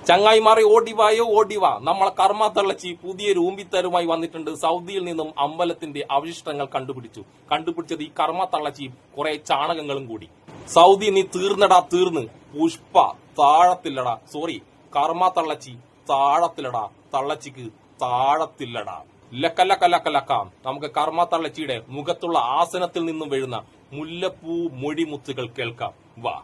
ചങ്ങായിമാരെ ഓടിവായോ ഓടിവാ, നമ്മളെ കർമ്മ തള്ളച്ചി പുതിയൊരു ഊമ്പിത്തരുമായി വന്നിട്ടുണ്ട്. സൗദിയിൽ നിന്നും അമ്പലത്തിന്റെ അവശിഷ്ടങ്ങൾ കണ്ടുപിടിച്ചത് ഈ കർമ്മ തള്ളച്ചിയും കുറെ ചാണകങ്ങളും കൂടി. സൗദി നീ തീർന്നടാ തീർന്ന്, പുഷ്പ താഴത്തില്ലടാ, സോറി കർമ്മ തള്ളച്ചി താഴത്തില്ലടാ, തള്ളച്ചിക്ക് താഴത്തില്ലടാ. ലക്കല്ലക്കല്ലക്കല്ലക്കാം. നമുക്ക് കർമ്മ തള്ളച്ചിയുടെ മുഖത്തുള്ള ആസനത്തിൽ നിന്നും വീഴുന്ന മുല്ലപ്പൂ മൊഴിമുത്തുകൾ കേൾക്കാം. വാ.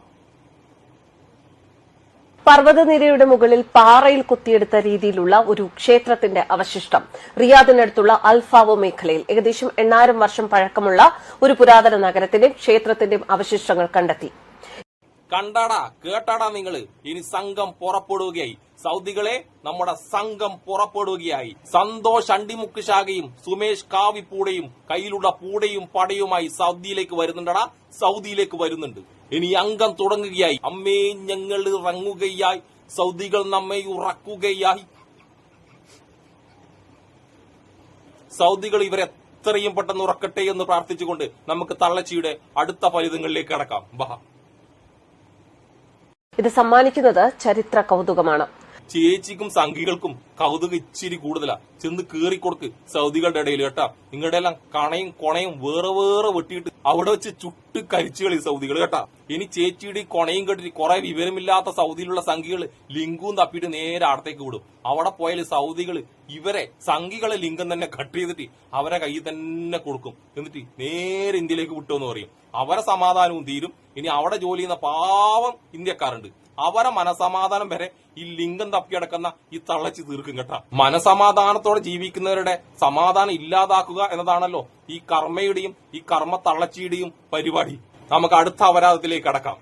പർവ്വതനിരയുടെ മുകളിൽ പാറയിൽ കുത്തിയെടുത്ത രീതിയിലുള്ള ഒരു ക്ഷേത്രത്തിന്റെ അവശിഷ്ടം റിയാദിനടുത്തുള്ള അൽഫാവോ മേഖലയിൽ ഏകദേശം 8000 വർഷം പഴക്കമുള്ള ഒരു പുരാതന നഗരത്തിന്റെയും ക്ഷേത്രത്തിന്റെയും അവശിഷ്ടങ്ങൾ കണ്ടെത്തി. കണ്ടാടാ കേട്ടാടാ നിങ്ങള്, ഇനി സംഘം പുറപ്പെടുകയായി. സൗദികളെ, നമ്മുടെ സംഘം പുറപ്പെടുകയായി. സന്തോഷ് അണ്ടിമുക്ക് ശാഖയും സുമേഷ് കാവിപ്പൂടയും കയ്യിലുള്ള പൂടയും പടയുമായി സൗദിയിലേക്ക് വരുന്നുണ്ടടാ, സൗദിയിലേക്ക് വരുന്നുണ്ട്. ഇനി അംഗം തുടങ്ങുകയായി. അമ്മേ ഞങ്ങൾ ഇറങ്ങുകയായി, സൗദികൾ നമ്മെ ഉറക്കുകയായി. സൗദികൾ ഇവരെ എത്രയും പെട്ടെന്ന് ഉറക്കട്ടെ എന്ന് പ്രാർത്ഥിച്ചുകൊണ്ട് നമുക്ക് തള്ളച്ചിയുടെ അടുത്ത ഫലിതങ്ങളിലേക്ക് കടക്കാം. ബാ. ഇത് സമ്മാനിക്കുന്നത് ചരിത്ര കൗതുകമാണ്. ചേച്ചിക്കും സംഘികൾക്കും കൗതുകം ഇച്ചിരി കൂടുതലാ. ചെന്ന് കേറിക്കൊടുക്ക് സൗദികളുടെ ഇടയിൽ കേട്ടാ. നിങ്ങളുടെ എല്ലാം കണയും കൊണയും വേറെ വേറെ വെട്ടിയിട്ട് അവിടെ വെച്ച് ചുട്ട് കരിച്ചുകളി സൗദികൾ കേട്ടാ. ഇനി ചേച്ചിയുടെ കൊണയും കെട്ടിട്ട് കുറെ വിവരമില്ലാത്ത സൗദിയിലുള്ള സംഘികൾ ലിങ്കും തപ്പിയിട്ട് നേരെ അടുത്തേക്ക് വിടും. അവിടെ പോയാൽ സൗദികൾ ഇവരെ സംഘികളെ ലിംഗം തന്നെ കട്ട് ചെയ്തിട്ട് അവരെ കയ്യിൽ തന്നെ കൊടുക്കും. എന്നിട്ട് നേരെ ഇന്ത്യയിലേക്ക് വിട്ടോന്ന് പറയും. അവരെ സമാധാനവും തീരും. ഇനി അവിടെ ജോലി ചെയ്യുന്ന പാവം ഇന്ത്യക്കാരുണ്ട്, അവരെ മനസമാധാനം വരെ ഈ ലിംഗം തപ്പിയടക്കുന്ന ഈ തള്ളച്ചി തീർക്കും കേട്ടാ. മനസമാധാനത്തോടെ ജീവിക്കുന്നവരുടെ സമാധാനം ഇല്ലാതാക്കുക എന്നതാണല്ലോ ഈ കർമ്മയുടെയും ഈ കർമ്മ തള്ളച്ചിയുടെയും പരിപാടി. നമുക്ക് അടുത്ത അപരാധത്തിലേക്ക് കടക്കാം.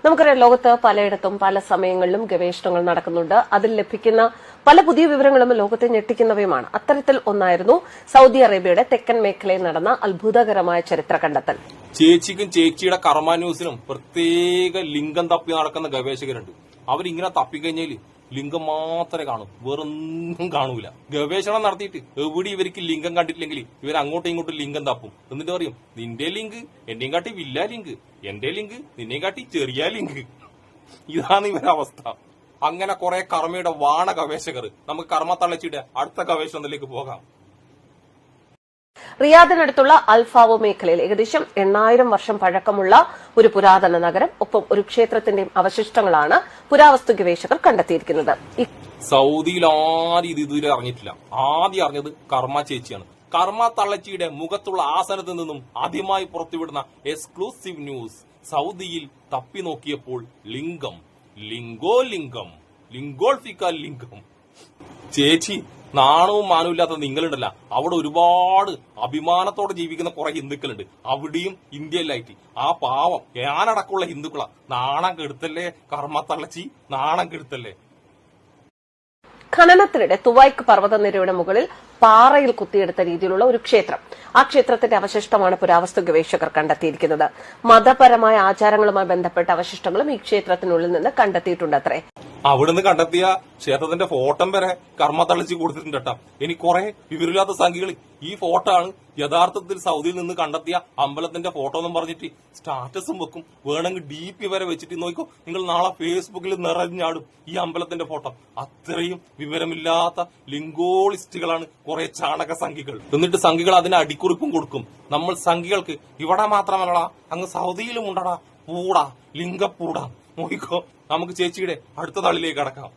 നമുക്കറിയാം, ലോകത്ത് പലയിടത്തും പല സമയങ്ങളിലും ഗവേഷണങ്ങൾ നടക്കുന്നുണ്ട്. അതിൽ ലഭിക്കുന്ന പല പുതിയ വിവരങ്ങളും ലോകത്തെ ഞെട്ടിക്കുന്നവയുമാണ്. അത്തരത്തിൽ ഒന്നായിരുന്നു സൗദി അറേബ്യയുടെ തെക്കൻ മേഖലയിൽ നടന്ന അത്ഭുതകരമായ ചരിത്ര കണ്ടെത്തൽ. ചേച്ചിക്കും ചേച്ചിയുടെ കർമ്മ ന്യൂസിനും പ്രത്യേക ലിംഗം തപ്പി നടക്കുന്ന ഗവേഷകരുണ്ട്. അവരിങ്ങനെ തപ്പിക്കഴിഞ്ഞാൽ ലിംഗം മാത്രമേ കാണൂ, വേറൊന്നും കാണൂല. ഗവേഷണം നടത്തിയിട്ട് എവിടെ ഇവർക്ക് ലിംഗം കണ്ടിട്ടില്ലെങ്കിൽ ഇവർ അങ്ങോട്ടും ഇങ്ങോട്ടും ലിംഗം തപ്പും. എന്നിട്ട് പറയും, നിന്റെ ലിങ്ക് എന്റെയും കാട്ടി വില്ല ലിങ്ക്, എന്റെ ലിങ്ക് നിന്നെ കാട്ടി ചെറിയ ലിങ്ക്. ഇതാണ് ഇവരുടെ അവസ്ഥ. അങ്ങനെ കുറെ കർമ്മയുടെ വാണ ഗവേഷകർ. നമുക്ക് കർമ്മ തള്ളച്ചിയുടെ അടുത്ത ഗവേഷണത്തിലേക്ക് പോകാം. റിയാദിനടുത്തുള്ള അൽഫാവോ മേഖലയിൽ ഏകദേശം 8000 വർഷം പഴക്കമുള്ള ഒരു പുരാതന നഗരം, ഒപ്പം ഒരു ക്ഷേത്രത്തിന്റെയും അവശിഷ്ടങ്ങളാണ് പുരാവസ്തു ഗവേഷകർ കണ്ടെത്തിയിരിക്കുന്നത്. സൗദിയിൽ ആരും ഇത് ഇതുവരെ അറിഞ്ഞിട്ടില്ല. ആദ്യം അറിഞ്ഞത് കർമ്മ ചേച്ചിയാണ്. കർമ്മ തള്ളച്ചിയുടെ മുഖത്തുള്ള ആസനത്തിൽ നിന്നും ആദ്യമായി പുറത്തുവിടുന്ന എക്സ്ക്ലൂസീവ് ന്യൂസ്. സൗദിയിൽ തപ്പി നോക്കിയപ്പോൾ ലിംഗം, ലിംഗോ ലിംഗം, ലിംഗോൾഫിക്ക ലിംഗം. ചേച്ചി, നാണവും മാനവും ഇല്ലാത്ത നിങ്ങളുണ്ടല്ല, അവിടെ ഒരുപാട് അഭിമാനത്തോടെ ജീവിക്കുന്ന കുറെ ഹിന്ദുക്കളുണ്ട്. അവിടെയും ഇന്ത്യയിലായിട്ട് ആ പാവം ഞാനടക്കമുള്ള ഹിന്ദുക്കളാ. നാണം കെടുത്തല്ലേ കർമ്മ തള്ളച്ചി, നാണം കെടുത്തല്ലേ. ഖനനത്തിനിടെ തുവൈക്ക് പർവ്വതനിരയുടെ മുകളിൽ പാറയിൽ കുത്തിയെടുത്ത രീതിയിലുള്ള ഒരു ക്ഷേത്രം, ആ ക്ഷേത്രത്തിന്റെ അവശിഷ്ടമാണ് പുരാവസ്തു ഗവേഷകർ കണ്ടെത്തിയിരിക്കുന്നത്. മതപരമായ ആചാരങ്ങളുമായി ബന്ധപ്പെട്ട അവശിഷ്ടങ്ങളും ഈ ക്ഷേത്രത്തിനുള്ളിൽ നിന്ന് കണ്ടെത്തിയിട്ടുണ്ടത്രേ. അവിടുന്ന് കണ്ടെത്തിയ ക്ഷേത്രത്തിന്റെ ഫോട്ടോ വരെ കർമ്മ തള്ളിച്ച് കൊടുത്തിട്ടുണ്ട് കേട്ടോ. ഇനി കുറെ വിവരമില്ലാത്ത സംഖ്യകൾ ഈ ഫോട്ടോ ആണ് യഥാർത്ഥത്തിൽ സൗദിയിൽ നിന്ന് കണ്ടെത്തിയ അമ്പലത്തിന്റെ ഫോട്ടോ എന്നും പറഞ്ഞിട്ട് സ്റ്റാറ്റസും വെക്കും. വേണമെങ്കിൽ DP വരെ വെച്ചിട്ട് നോക്കോ, നിങ്ങൾ നാളെ ഫേസ്ബുക്കിൽ നിറഞ്ഞാടും ഈ അമ്പലത്തിന്റെ ഫോട്ടോ. അത്രയും വിവരമില്ലാത്ത ലിംഗോളിസ്റ്റുകളാണ് കുറെ ചാണക സംഖ്യകൾ. എന്നിട്ട് സംഖ്യകൾ അതിന് അടിക്കുറിപ്പും കൊടുക്കും. നമ്മൾ സംഖ്യകൾക്ക് ഇവിടെ മാത്രമല്ലടാ, അങ്ങ് സൗദിയിലും ഉണ്ടടാ പൂടാ, ലിംഗപ്പൂടാ. നോക്കിക്കോ. നമുക്ക് ചേച്ചിയുടെ അടുത്ത നാളിലേക്ക് കടക്കാം.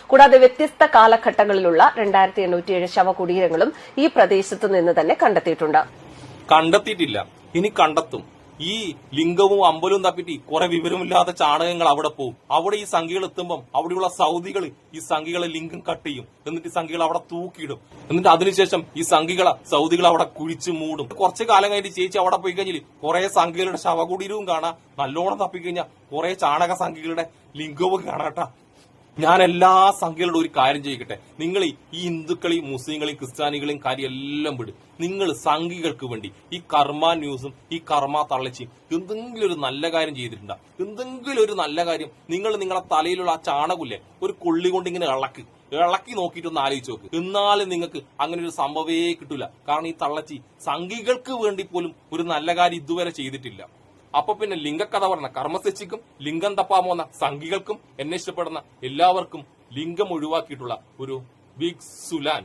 കൂടാതെ വ്യത്യസ്ത കാലഘട്ടങ്ങളിലുള്ള 2807 ശവകുടീരങ്ങളും ഈ പ്രദേശത്ത് നിന്ന് തന്നെ കണ്ടെത്തിയിട്ടില്ല, ഇനി കണ്ടെത്തും. ഈ ലിംഗവും അമ്പലവും തപ്പിട്ട് കുറെ വിവരമില്ലാത്ത ചാണകങ്ങൾ അവിടെ പോകും. അവിടെ ഈ സംഖ്യകൾ എത്തുമ്പം അവിടെയുള്ള സൗദികൾ ഈ സംഖ്യകളെ ലിംഗം കട്ട് ചെയ്യും. എന്നിട്ട് ഈ സംഖ്യകൾ അവിടെ തൂക്കിയിടും. എന്നിട്ട് അതിനുശേഷം ഈ സംഖ്യകളെ സൗദികൾ അവിടെ കുഴിച്ചു മൂടും. കുറച്ചു കാലം കഴിഞ്ഞ് ചേച്ചി അവിടെ പോയി കഴിഞ്ഞാൽ കുറെ സംഖ്യകളുടെ ശവകുടീരവും കാണാം. നല്ലോണം തപ്പിക്കഴിഞ്ഞാൽ കുറെ ചാണക സംഖ്യകളുടെ ലിംഗവും കാണാട്ടാ. ഞാൻ എല്ലാ സംഖ്യകളുടെ ഒരു കാര്യം ചെയ്യിക്കട്ടെ. നിങ്ങൾ ഈ ഹിന്ദുക്കളെയും മുസ്ലിങ്ങളെയും ക്രിസ്ത്യാനികളെയും കാര്യം എല്ലാം വിട്. നിങ്ങൾ സംഘികൾക്ക് വേണ്ടി ഈ കർമ്മ ന്യൂസും ഈ കർമ്മ തള്ളച്ചിയും എന്തെങ്കിലും ഒരു നല്ല കാര്യം ചെയ്തിട്ടുണ്ടോ? എന്തെങ്കിലും ഒരു നല്ല കാര്യം നിങ്ങൾ നിങ്ങളുടെ തലയിലുള്ള ആ ചാണകമില്ലേ ഒരു കൊള്ളി കൊണ്ട് ഇങ്ങനെ ഇളക്കി നോക്കിയിട്ടൊന്ന് ആലോചിച്ച് നോക്ക്. എന്നാലും നിങ്ങൾക്ക് അങ്ങനെ ഒരു സംഭവമേ കിട്ടൂല. കാരണം ഈ തള്ളച്ചി സംഘികൾക്ക് വേണ്ടി പോലും ഒരു നല്ല കാര്യം ഇതുവരെ ചെയ്തിട്ടില്ല. അപ്പൊ പിന്നെ ലിംഗക്കഥ പറഞ്ഞ കർമ്മസച്ചിക്കും ലിംഗം തപ്പാൻ പോകുന്ന സംഘികൾക്കും എന്നെ ഇഷ്ടപ്പെടുന്ന എല്ലാവർക്കും ലിംഗം ഒഴിവാക്കിയിട്ടുള്ള ഒരു ബിഗ് സുലാൻ.